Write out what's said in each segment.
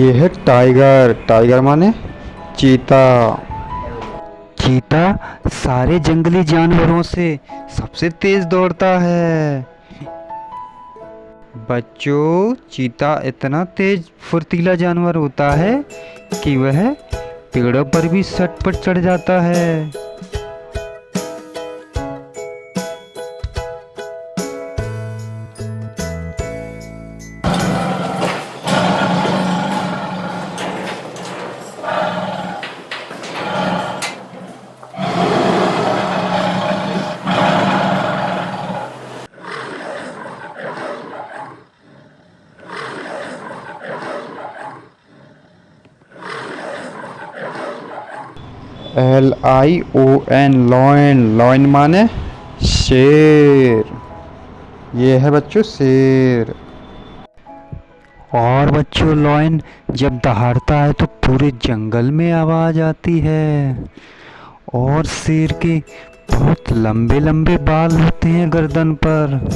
ये है tiger. Tiger माने चीता। चीता सारे जंगली जानवरों से सबसे तेज दौड़ता है। बच्चों, चीता इतना तेज फुर्तीला जानवर होता है कि वह पेड़ों पर भी सटपट चढ़ जाता है। LION lion. लॉयन माने शेर। ये है बच्चों शेर। और बच्चों, लॉयन जब दहाड़ता है तो पूरे जंगल में आवाज आती है। और शेर के बहुत लंबे लंबे बाल होते हैं गर्दन पर।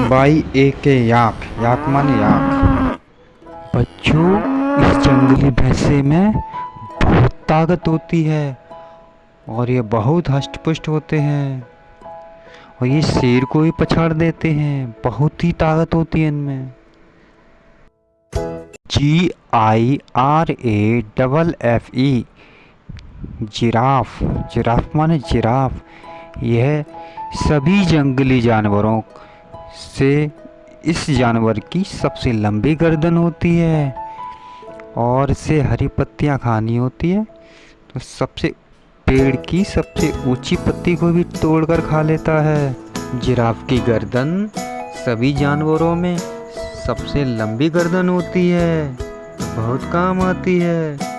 YAK याक। याक माने याक। बच्चों, इस जंगली भैंसे में बहुत ताकत होती है और ये बहुत हष्ट-पुष्ट होते हैं और ये शेर को भी पछाड़ देते हैं। बहुत ही ताकत होती है इनमें। GIRAFFE giraffe. जिराफ माने जिराफ। यह सभी जंगली जानवरों से इस जानवर की सबसे लंबी गर्दन होती है और इसे हरी पत्तियां खानी होती है तो सबसे पेड़ की सबसे ऊंची पत्ती को भी तोड़कर खा लेता है। जिराफ की गर्दन सभी जानवरों में सबसे लंबी गर्दन होती है, बहुत काम आती है।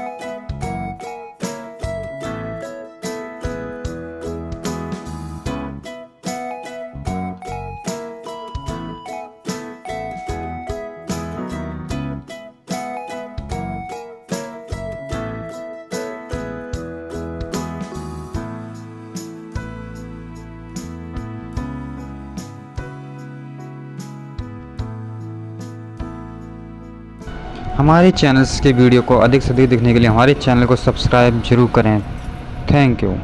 हमारे चैनल्स के वीडियो को अधिक से अधिक देखने के लिए हमारे चैनल को सब्सक्राइब जरूर करें। Thank you.